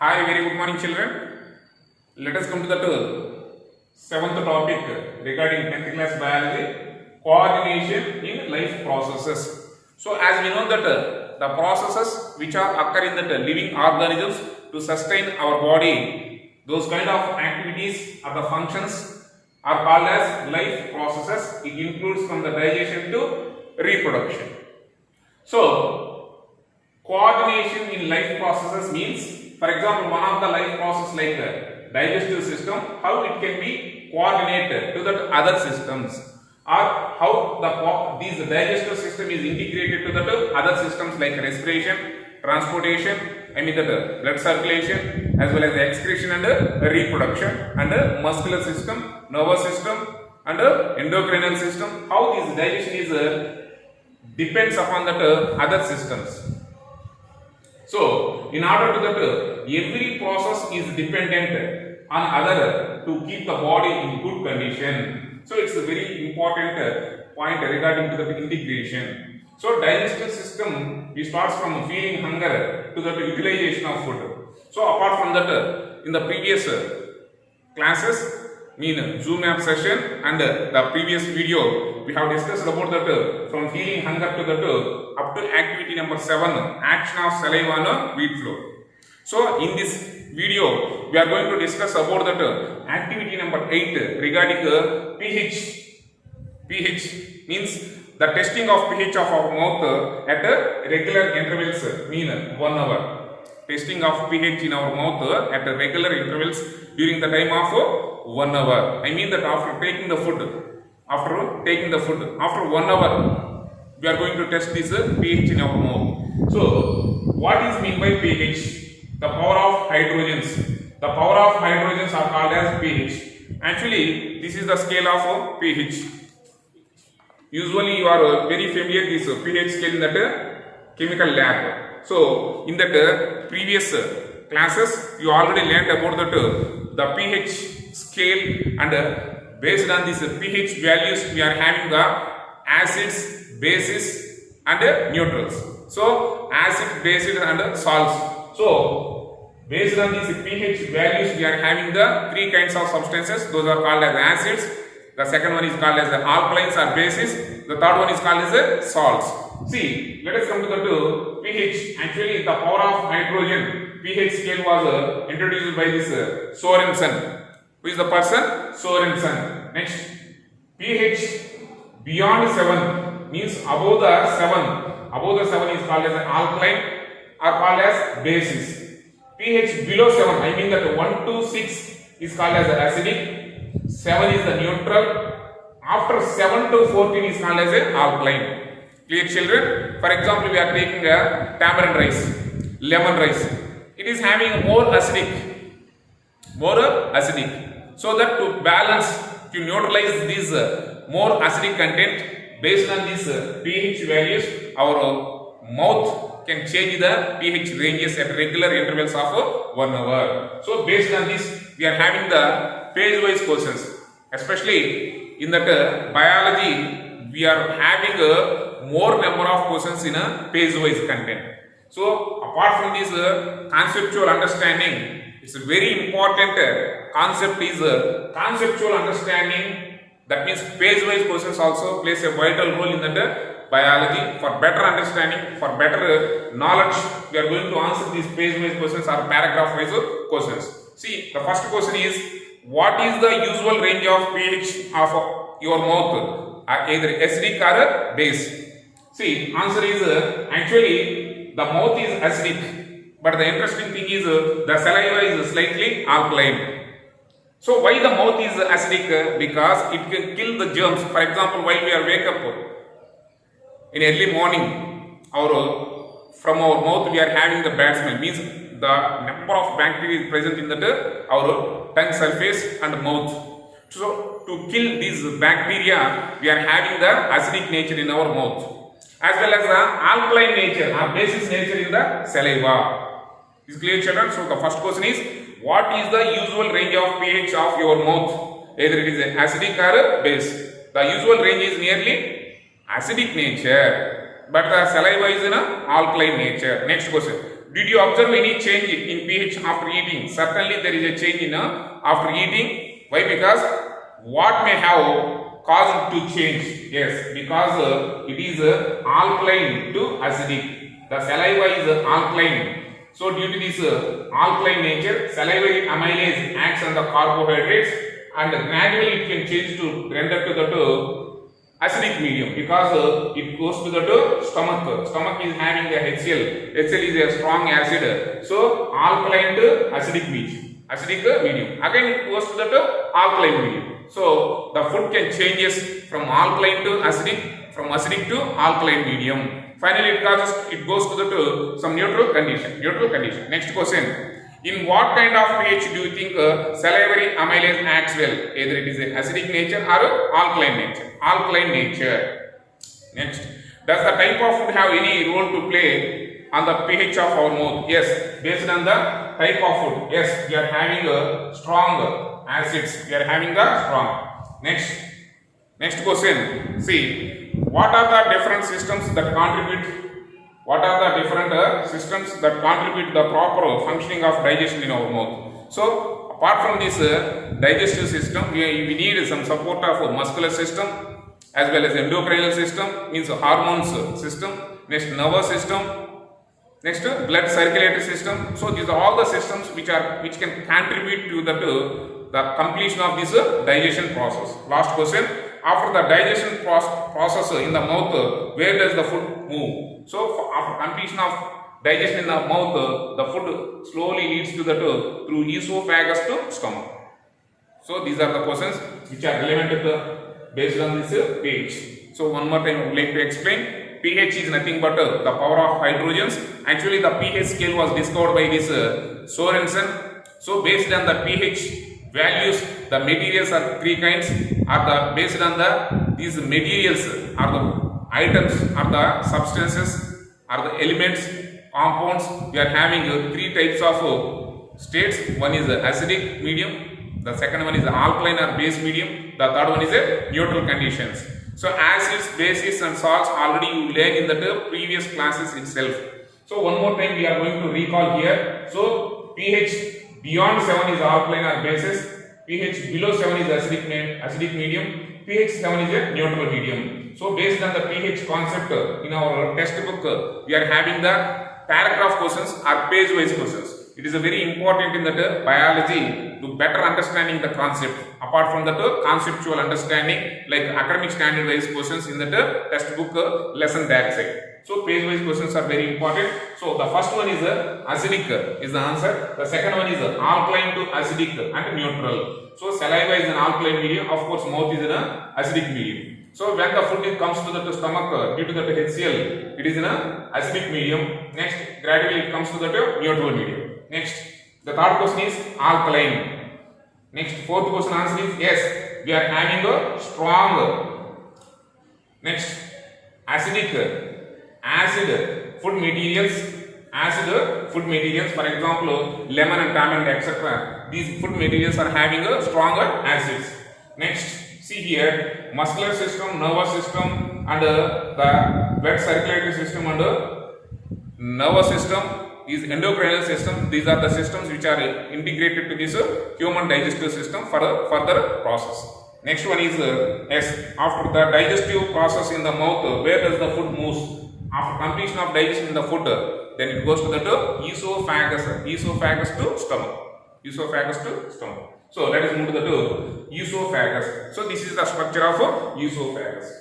Hi, very good morning, children. Let us come to the seventh topic regarding 10th class biology, coordination in life processes. So, as we know that the processes which are occur in the living organisms to sustain our body, those kind of activities or the functions are called as life processes. It includes from the digestion to reproduction. So, coordination in life processes means, for example, one of the life process like digestive system, how it can be coordinated to the other systems, or how these digestive system is integrated to the other systems like respiration, transportation, the blood circulation, as well as the excretion and reproduction, and muscular system, nervous system, and endocrinal system. How this digestion is depends upon that other systems. So, in order to that, every process is dependent on other to keep the body in good condition. So, it's a very important point regarding to the integration. So, digestive system, it starts from feeling hunger to the utilization of food. So, apart from that, in the previous classes, Zoom app session and the previous video, we have discussed about that from feeling hunger to that up to activity number 7, action of saliva on wheat flour. So in this video, we are going to discuss about that activity number 8 regarding pH. pH means the testing of pH of our mouth at regular intervals, 1 hour. Testing of pH in our mouth at regular intervals during the time of 1 hour. That after taking the food, after 1 hour, we are going to test this pH in our mouth. So, what is mean by pH? The power of hydrogens. The power of hydrogens are called as pH. Actually, this is the scale of pH. Usually, you are very familiar with this pH scale in that chemical lab. So, in that previous classes, you already learned about that the pH scale, and based on this pH values, we are having the acids, bases, and neutrals. So, acid, bases, and salts. So, based on these pH values, we are having the 3 kinds of substances. Those are called as acids. The second one is called as the alkalines or bases. The third one is called as salts. See, let us come to the pH. Actually, the power of hydrogen pH scale was introduced by this Sorensen. Who is the person? Sorensen. Next, pH beyond 7 means above the 7. Above the 7 is called as an alkaline or called as basis. pH below 7, that 1 to 6 is called as acidic. 7 is the neutral. After 7 to 14 is called as an alkaline. Clear, children? For example, we are taking a tamarind rice, lemon rice. It is having more acidic. So that to balance, to neutralize this more acidic content, based on these pH values, our mouth can change the pH ranges at regular intervals of 1 hour. So based on this, we are having the phase-wise questions. Especially in that biology, we are having more number of questions in a phase-wise content. So apart from this conceptual understanding, it's a very important concept is conceptual understanding. That means phase-wise questions also plays a vital role in that biology. For better understanding, for better knowledge, we are going to answer these phase-wise questions or paragraph-wise questions. See, the first question is, what is the usual range of pH of your mouth? Either acidic or base. See, answer is actually the mouth is acidic, but the interesting thing is the saliva is slightly alkaline. So why the mouth is acidic? Because it can kill the germs. For example, while we are wake up in early morning, from our mouth we are having the bad smell. Means the number of bacteria is present in our tongue surface and mouth. So to kill these bacteria, we are having the acidic nature in our mouth, as well as the alkaline nature or basis nature in the saliva. Is clear, children? So the first question is, what is the usual range of pH of your mouth? Either it is acidic or base. The usual range is nearly acidic nature, but the saliva is in alkaline nature. Next question, Did you observe any change in pH after eating? Certainly there is a change in after eating. Why? Because what may have caused to change? Yes, because it is alkaline to acidic. The saliva is alkaline. So due to this alkaline nature, salivary amylase acts on the carbohydrates and gradually it can change to render to the acidic medium because it goes to the stomach. Stomach is having the HCl. HCl is a strong acid. So alkaline to acidic medium. Again it goes to the alkaline medium. So the food can changes from alkaline to acidic, from acidic to alkaline medium. Finally it goes to the some neutral condition. Next question. In what kind of pH do you think salivary amylase acts well? Either it is a acidic nature or alkaline nature. Next, does the type of food have any role to play on the pH of our mouth? Yes, based on the type of food. Yes, we are having a strong acids. Next question. See, what are the different systems that contribute? What are the different systems that contribute to the proper functioning of digestion in our mouth? So, apart from this digestive system, we need some support of muscular system as well as endocrinal system, means hormones system. Next, nervous system. Next, blood circulatory system. So, these are all the systems which can contribute to the completion of this digestion process. Last question. After the digestion process in the mouth, where does the food move? So, after completion of digestion in the mouth, the food slowly leads to through esophagus to stomach. So, these are the questions which are relevant based on this pH. So, one more time I would like to explain. pH is nothing but the power of hydrogens. Actually, the pH scale was discovered by this Sorensen. So, based on the pH values, the materials are three kinds. Based on these materials are the items, are the substances, are the elements, compounds. We are having three types of states. One is acidic medium, the second one is alkaline or base medium, the third one is neutral conditions. So acids, bases and salts already you learned in the previous classes itself. So one more time we are going to recall here. So pH beyond 7 is alkaline or bases, pH below 7 is acidic medium, pH 7 is a neutral medium. So based on the pH concept in our textbook, we are having the paragraph questions or page wise questions. It is a very important in the biology to better understanding the concept. Apart from the conceptual understanding, like academic standard wise questions in the textbook lesson that side. So page wise questions are very important. So the first one is acidic is the answer. The second one is alkaline to acidic and neutral. So saliva is an alkaline medium. Of course, mouth is an acidic medium. So when the food comes to the stomach due to the HCl, it is in an acidic medium. Next, gradually it comes to the neutral medium. Next, the third question is alkaline. Next, fourth question answer is yes. We are having a strong. Next, acid food materials. For example, lemon and tamarind, etc. These food materials are having a stronger acids. Next, see here, muscular system, nervous system, and the blood circulatory system and nervous system is endocrinal system. These are the systems which are integrated to this human digestive system for a further process. Next one is yes. After the digestive process in the mouth, where does the food move? After completion of digestion in the food, then it goes to the esophagus to stomach. So let us move to the esophagus. So this is the structure of esophagus.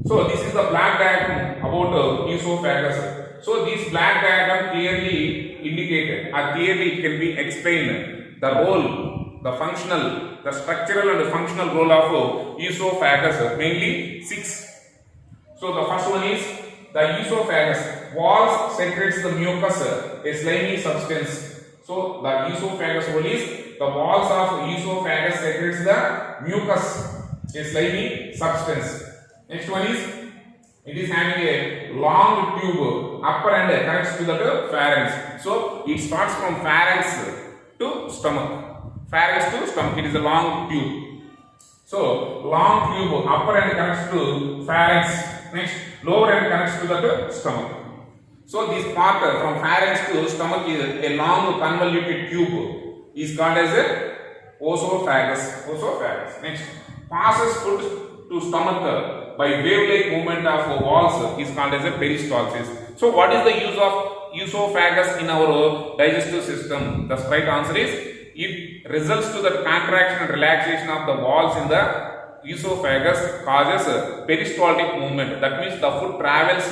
So this is the black diagram about esophagus. So this black diagram clearly indicated or clearly it can be explained the role, the functional, the structural and the functional role of esophagus, mainly 6. So the first one is the esophagus walls secretes the mucus, a slimy substance. So the esophagus role is the walls of esophagus secretes the mucus, a slimy substance. Next one is it is having a long tube, upper end connects to the pharynx. So it starts from pharynx to stomach. It is a long tube. So long tube, upper end connects to pharynx. Next, lower end connects to the stomach. So this part from pharynx to stomach is a long convoluted tube is called as a oesophagus. Oesophagus. Next, passes food to stomach by wave-like movement of walls is called as a peristalsis. So what is the use of esophagus in our digestive system? The right answer is it results to the contraction and relaxation of the walls in the esophagus causes peristaltic movement. That means the food travels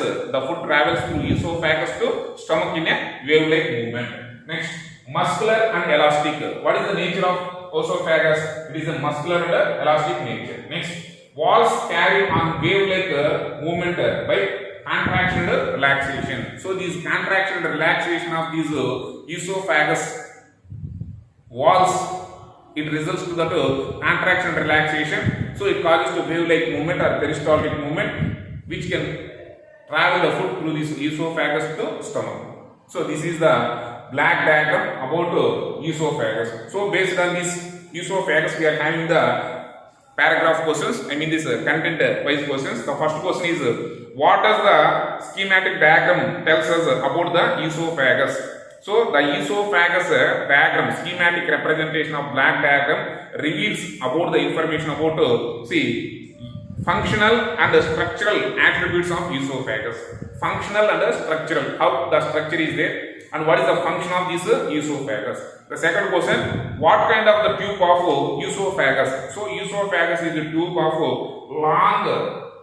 through esophagus to stomach in a wave-like movement. Next, muscular and elastic. What is the nature of esophagus? It is a muscular and elastic nature. Next, walls carry on wave-like movement by contraction and relaxation. So these contraction and relaxation of these esophagus walls, it results to that contraction and relaxation. So it causes to wave-like movement or peristaltic movement, which can travel the food through this esophagus to stomach. So this is the black diagram about esophagus. So based on this esophagus, we are having the paragraph questions. I mean this content wise questions. The first question is what does the schematic diagram tells us about the esophagus? So the esophagus diagram, schematic representation of black diagram reveals about the information about functional and structural attributes of esophagus. Functional and structural, how the structure is there and what is the function of this esophagus. The second question, what kind of the tube of esophagus? So esophagus is a tube of long,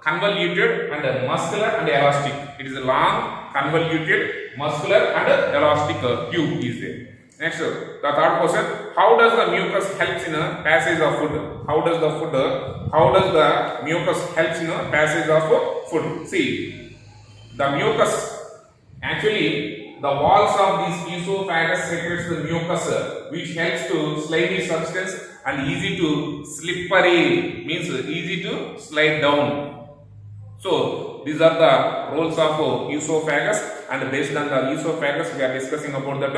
convoluted and muscular and elastic. It is a long, convoluted, muscular and elastic tube is there. Next, the third question, how does the mucus helps in a passage of food? How does the mucus helps in a passage of food? See, the mucus, actually the walls of this esophagus secretes the mucus which helps to slide the substance and easy to slippery, means easy to slide down. So these are the roles of esophagus, and based on the esophagus we are discussing about the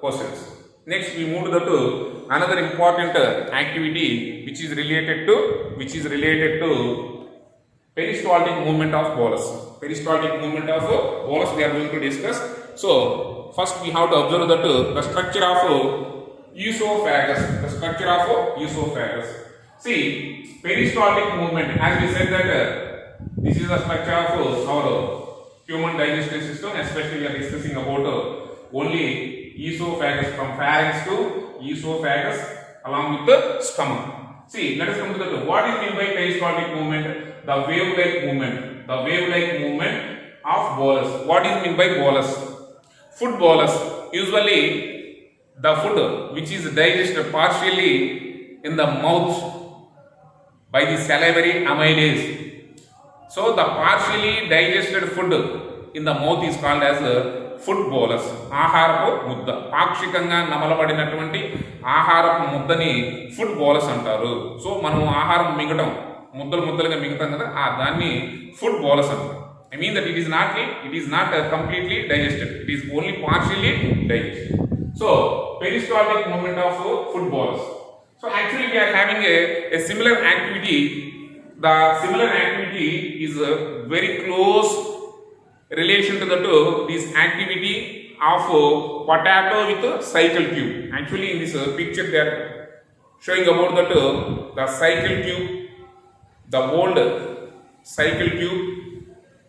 questions. Next we move to another important activity which is related to peristaltic movement of bolus. Peristaltic movement of bolus we are going to discuss. So first we have to observe that the structure of esophagus. The structure of esophagus. See, peristaltic movement, as we said that this is the structure of our human digestive system. Especially we are discussing about only esophagus, from pharynx to esophagus along with the stomach. See, let us come to the what is meant by peristaltic movement? The wave-like movement. The wave-like movement of bolus. What is meant by bolus? Food bolus. Usually the food which is digested partially in the mouth by the salivary amylase. So the partially digested food in the mouth is called as food bolus. ఆహారపు ముద్ద, పాక్షికంగా నమలబడినటువంటి ఆహారపు ముద్దని food bolus అంటారు. So మనం ఆహారం మింగటం, ముద్దలుగా మింగుతాం కదా, దాన్ని ఫుడ్ బోలస్ అంటారు. I mean that it is not completely digested. It is only partially digested. So peristaltic movement of food bolus. So actually we are having a similar activity. The similar activity is very close relation to this activity of potato with cycle tube. Actually in this picture they are showing about the cycle tube, the old cycle tube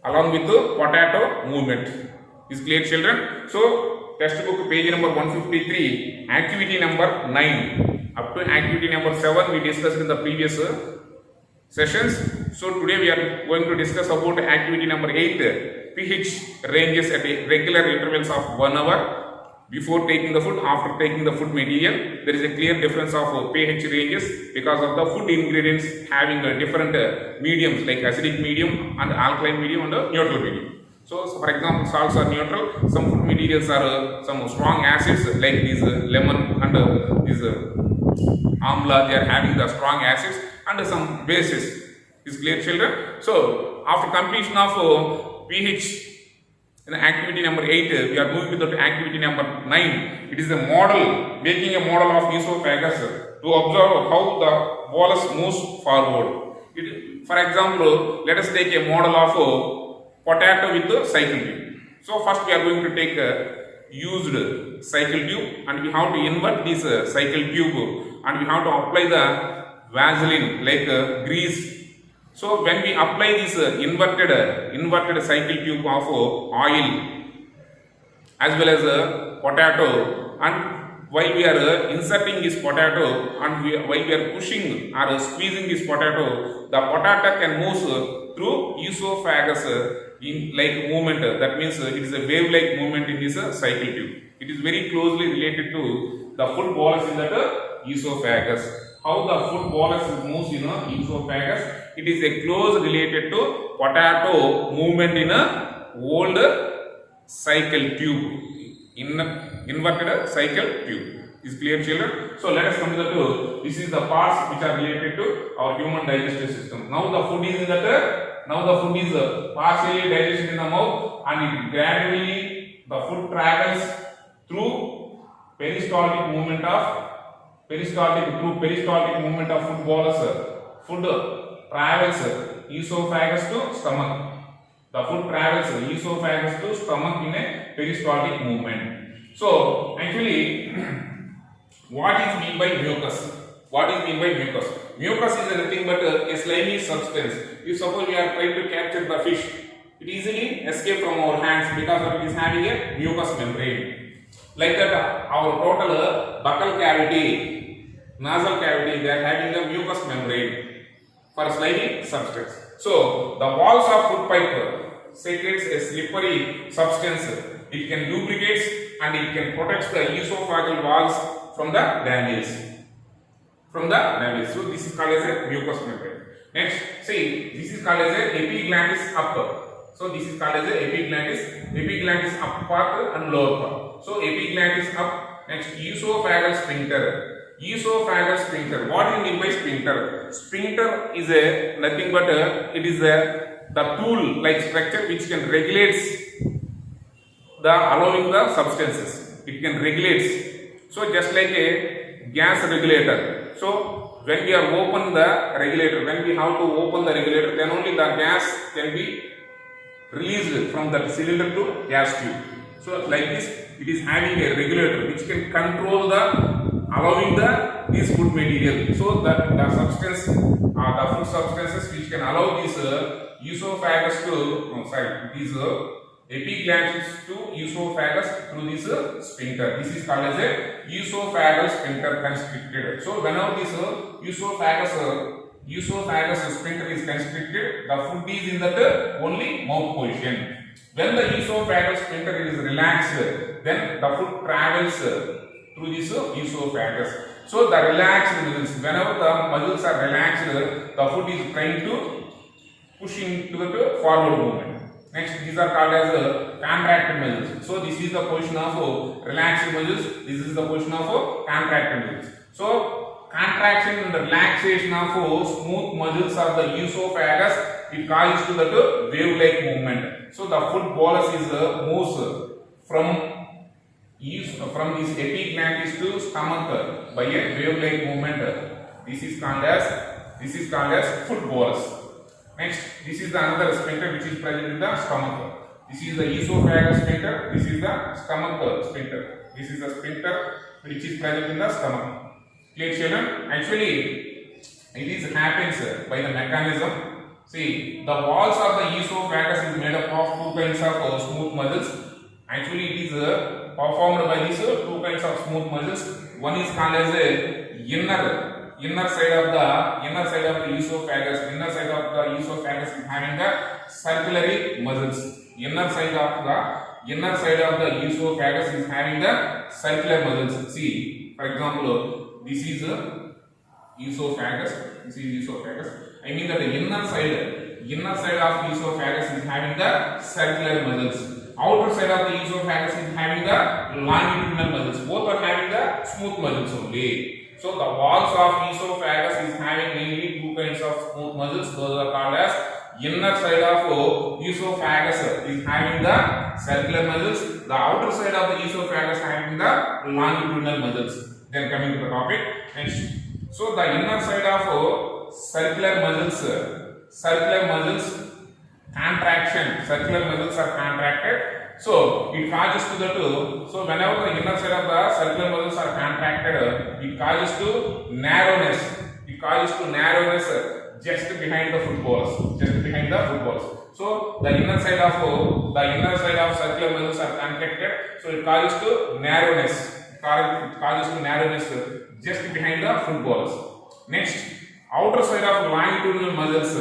along with the potato movement. Is clear, children? So textbook page number 153, activity number 9 up to activity number 7 we discussed in the previous sessions. So today we are going to discuss about activity number 8, pH ranges at regular intervals of 1 hour before taking the food, after taking the food material. There is a clear difference of pH ranges because of the food ingredients having different mediums like acidic medium and alkaline medium and neutral medium. So for example, salts are neutral, some food materials are some strong acids like these lemon and these amla, they are having the strong acids, and some bases. Is clear, children? So after completion of pH in activity number 8, we are moving to the activity number 9. It is a model, making a model of esophagus to observe how the bolus moves forward. For example, let us take a model of potato with the cycle tube. So first we are going to take a used cycle tube and we have to invert this cycle tube and we have to apply the Vaseline like grease. So when we apply this inverted cycle tube of oil as well as potato, and while we are inserting this potato and while we are pushing or squeezing this potato, the potato can move through esophagus in like movement. That means it is a wave like movement in this cycle tube. It is very closely related to the food bolus in that esophagus. How the food bolus moves in esophagus, it is a close related to potato movement in a old cycle tube, inverted cycle tube. Is clear, children? So let us come to the two. This is the parts which are related to our human digestive system. Now the food is in the partially digested in the mouth, and it gradually the food travels through peristaltic movement of food bolus. Food travels esophagus to stomach. The food travels esophagus to stomach in a peristaltic movement. So actually, what is meant by mucus? Mucus is nothing but a slimy substance. If suppose we are trying to capture the fish, it easily escape from our hands because it is having a mucous membrane. Like that, our total buccal cavity, nasal cavity, they are having a mucous membrane for slimy substance. So the walls of food pipe secretes a slippery substance. It can lubricate and it can protect the esophageal walls from the damage. So this is called as a mucous membrane. Next, see, this is called as a epiglottis upper. So this is called as a epiglottis upper part and lower part. So epiglottis up. Next, esophageal sphincter. What do you mean by sphincter? Sphincter is a nothing but it is the tool like structure which can regulate the allowing the substances. It can regulate. So just like a gas regulator. So when we are open the regulator, when we have to open the regulator, then only the gas can be released from the cylinder to gas tube. So like this, it is having a regulator which can control the allowing this food material. So that the substance, the food substances which can allow this esophagus to these epiglottis to esophagus through this sphincter. This is called as a esophageal sphincter constricted. So whenever this esophagus sphincter is constricted, the food is in that only mouth position. When the esophageal sphincter is relaxed, then the food travels through this esophagus. So the relaxed muscles, whenever the muscles are relaxed, the food is trying to push into the forward movement. Next, these are called as contracted muscles. So this is the position of relaxed muscles. This is the position of contracted muscles. So contraction and relaxation of smooth muscles of the esophagus, it causes to that wave-like movement. So the food bolus is moves from this epiglottis to stomach by a wave-like movement. This is called as food bolus. Next, this is the another sphincter which is present in the stomach. This is the esophagus sphincter. This is the stomach sphincter. This is the sphincter which is present in the stomach. Clear, children? Actually, it happens by the mechanism. See, the walls of the esophagus is made up of two kinds of smooth muscles. Actually, it is performed by these two kinds of smooth muscles. One is called as a inner side of the esophagus. Inner side of the esophagus is having the circulatory muscles. Inner side of the esophagus is having the circular muscles. See, for example, this is esophagus. I mean that the inner side of esophagus is having the circular muscles. Outer side of the esophagus is having the longitudinal muscles. Both are having the smooth muscles only. So the walls of esophagus is having mainly two kinds of smooth muscles. Those are called as inner side of esophagus is having the circular muscles. The outer side of the esophagus having the longitudinal muscles. Then coming to the topic next. So the inner side of circular muscles contraction. Circular muscles are contracted. So it causes to so whenever the inner side of the circular muscles are contracted, it causes to narrowness. It causes to narrowness just behind the footballs. Just behind the footballs. So the inner side of circular muscles are contracted. So it causes to narrowness. It causes to narrowness just behind the footballs. Next, outer side of longitudinal muscles.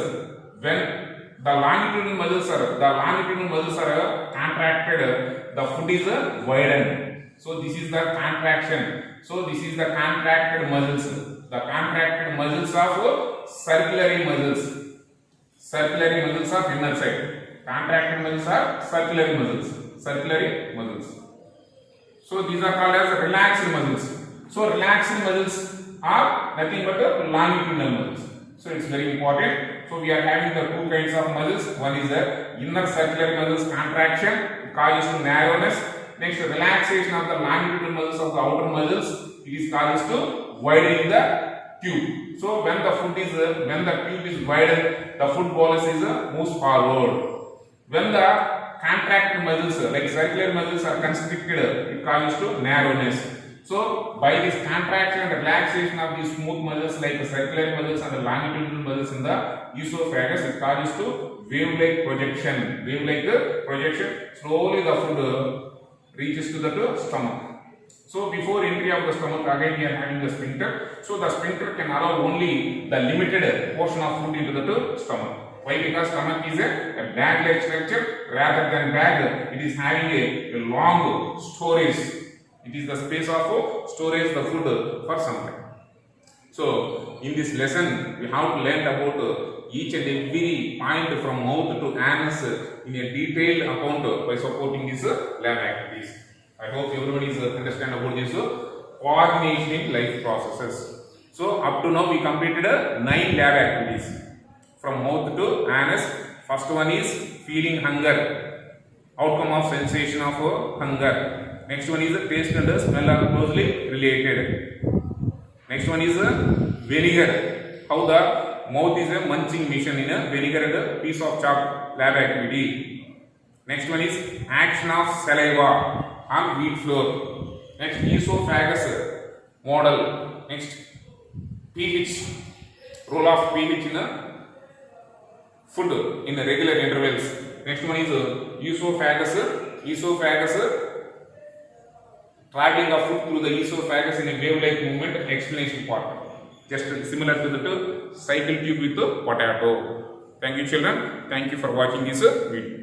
When the longitudinal muscles are contracted, the foot is widened. So this is the contraction. So this is the contracted muscles. The contracted muscles of circulatory muscles. Circulatory muscles of inner side. Contracted muscles are circulatory muscles. Circulatory muscles. So these are called as relaxed muscles. So relaxed muscles are nothing but longitudinal muscles. So it's very important. So we are having the two kinds of muscles. One is the inner circular muscles contraction, it causes to narrowness. Next, relaxation of the longitudinal muscles of the outer muscles, it is causes to widening the tube. So when the tube is widened, the foot bolus is moves forward. When the contracted muscles like circular muscles are constricted, it causes to narrowness. So by this contraction and relaxation of these smooth muscles like the circular muscles and the longitudinal muscles in the esophagus, it causes to wave-like projection. Wave-like projection. Slowly the food reaches to the stomach. So before entry of the stomach, again we are having the sphincter. So the sphincter can allow only the limited portion of food into the stomach. Why? Because stomach is a bag-like structure. Rather than bag, it is having a long storage. It is the space of storage the food for some time. So in this lesson, we have to learn about each and every point from mouth to anus in a detailed account by supporting these lab activities. I hope everybody is understand about this coordination in life processes. So up to now we completed 9 lab activities from mouth to anus. First one is feeling hunger, outcome of sensation of hunger. Next one is taste and smell are closely related. Next one is vinegar, how the mouth is a munching mission in a vinegar and a piece of chalk lab activity. Next one is action of saliva on wheat flour. Next, esophagus model. Next, pH, role of pH in a food in regular intervals. Next one is esophagus traveling of food through the esophagus in a wave-like movement, explanation part. Just similar to the cycle tube with the potato. Thank you children. Thank you for watching this video.